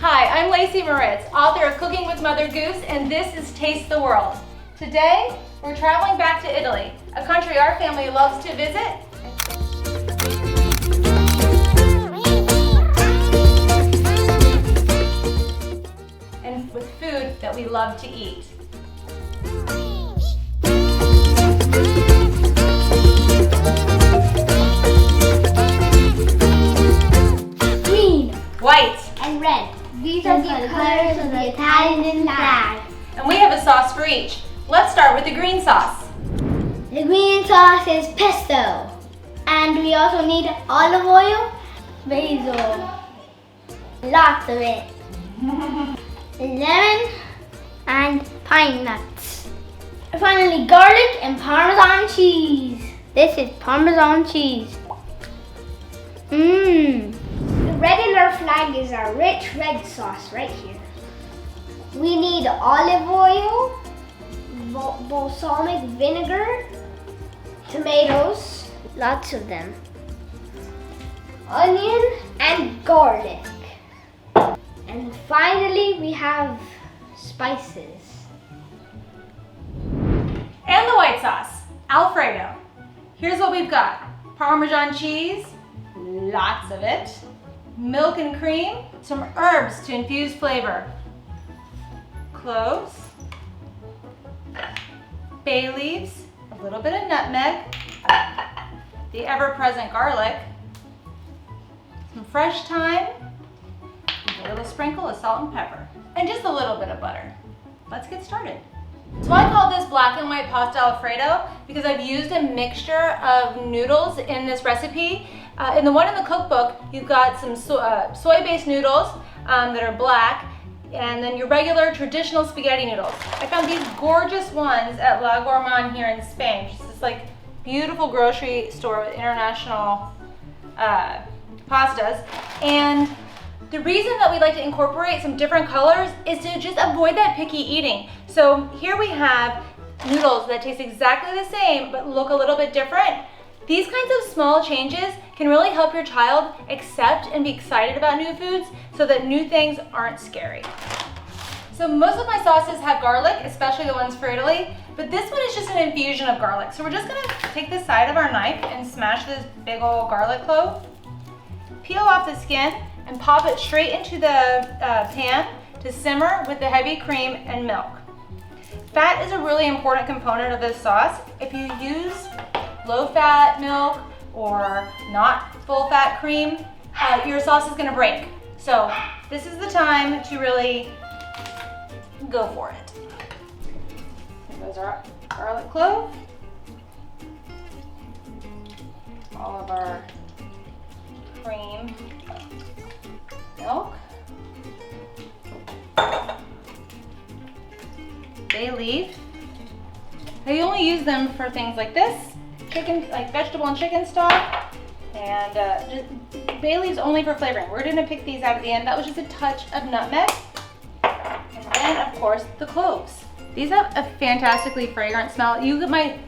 Hi, I'm Lacey Mauritz, author of Cooking with Mother Goose, and this is Taste the World. Today, we're traveling back to Italy, a country our family loves to visit. And with food that we love to eat. Green, white, and red. These are the colors of the Italian flag. And we have a sauce for each. Let's start with the green sauce. The green sauce is pesto. And we also need olive oil, basil, lots of it, lemon, and pine nuts. And finally, garlic and Parmesan cheese. This is Parmesan cheese. The regular flag is our rich red sauce right here. We need olive oil, balsamic vinegar, tomatoes, lots of them, onion and garlic. And finally we have spices. And the white sauce, Alfredo. Here's what we've got. Parmesan cheese, lots of it, milk and cream, some herbs to infuse flavor, cloves, bay leaves, a little bit of nutmeg, the ever-present garlic, some fresh thyme, a little sprinkle of salt and pepper, and just a little bit of butter. Let's get started. So I call this black and white pasta Alfredo because I've used a mixture of noodles in this recipe. In the one in the cookbook, you've got some soy-based noodles that are black, and then your regular traditional spaghetti noodles. I found these gorgeous ones at La Gourmand here in Spain, which is this like beautiful grocery store with international pastas. And the reason that we like to incorporate some different colors is to just avoid that picky eating. So here we have noodles that taste exactly the same but look a little bit different. These kinds of small changes can really help your child accept and be excited about new foods so that new things aren't scary. So most of my sauces have garlic, especially the ones for Italy, but this one is just an infusion of garlic. So we're just gonna take the side of our knife and smash this big old garlic clove, peel off the skin, and pop it straight into the pan to simmer with the heavy cream and milk. Fat is a really important component of this sauce. If you use low-fat milk or not full-fat cream, your sauce is gonna break. So this is the time to really go for it. Here goes our garlic clove. All of our cream, milk, bay leaf. I only use them for things like this, chicken, like vegetable and chicken stock, and just bay leaves only for flavoring. We're gonna pick these out at the end. That was just a touch of nutmeg. And then, of course, the cloves. These have a fantastically fragrant smell. You might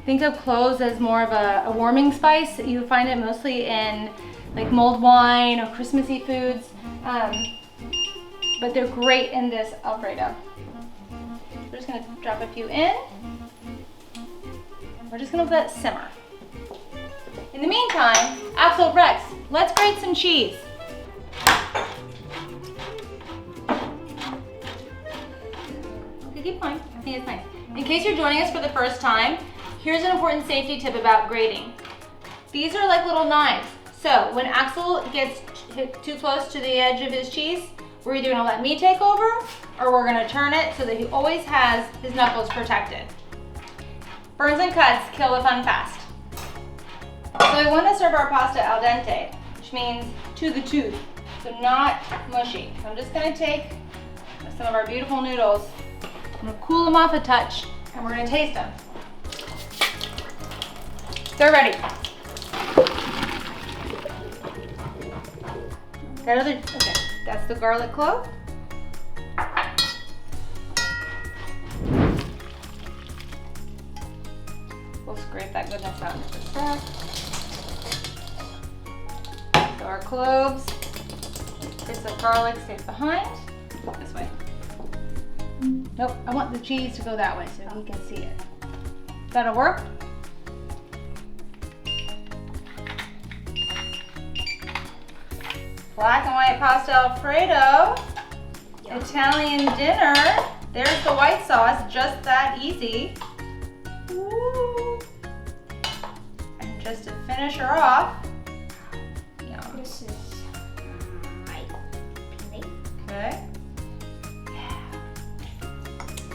think of cloves as more of a warming spice. You find it mostly in like mulled wine or Christmassy foods, but they're great in this Alfredo. We're just gonna drop a few in. We're just gonna let it simmer. In the meantime, Axel and Rex, let's grate some cheese. Okay, keep going. I think it's fine. In case you're joining us for the first time, here's an important safety tip about grating. These are like little knives. So when Axel gets too close to the edge of his cheese, we're either gonna let me take over or we're gonna turn it so that he always has his knuckles protected. Burns and cuts kill the fun fast. So I wanna serve our pasta al dente, which means to the tooth, so not mushy. So I'm just gonna take some of our beautiful noodles, I'm gonna cool them off a touch, and we're gonna taste them. They're ready. Okay, that's the garlic clove. We'll scrape that goodness out in just a sec. So our cloves, bits of garlic stays behind. This way. Nope, I want the cheese to go that way so he can see it. That'll work? Black and white pasta Alfredo. Italian dinner. There's the white sauce, just that easy. Ooh. And just to finish her off. Yum. This is my plate. Okay.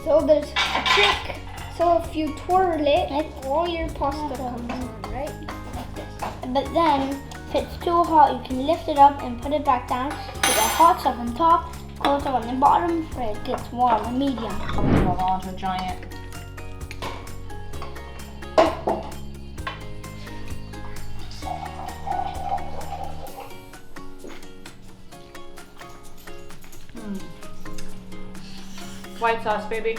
So there's a trick. So if you twirl it, all your pasta comes on, right? Like this. But then, if it's too hot, you can lift it up and put it back down. Put the hot stuff on top, cold stuff on the bottom, where it gets warm and medium. I'm gonna roll onto a giant. White sauce, baby.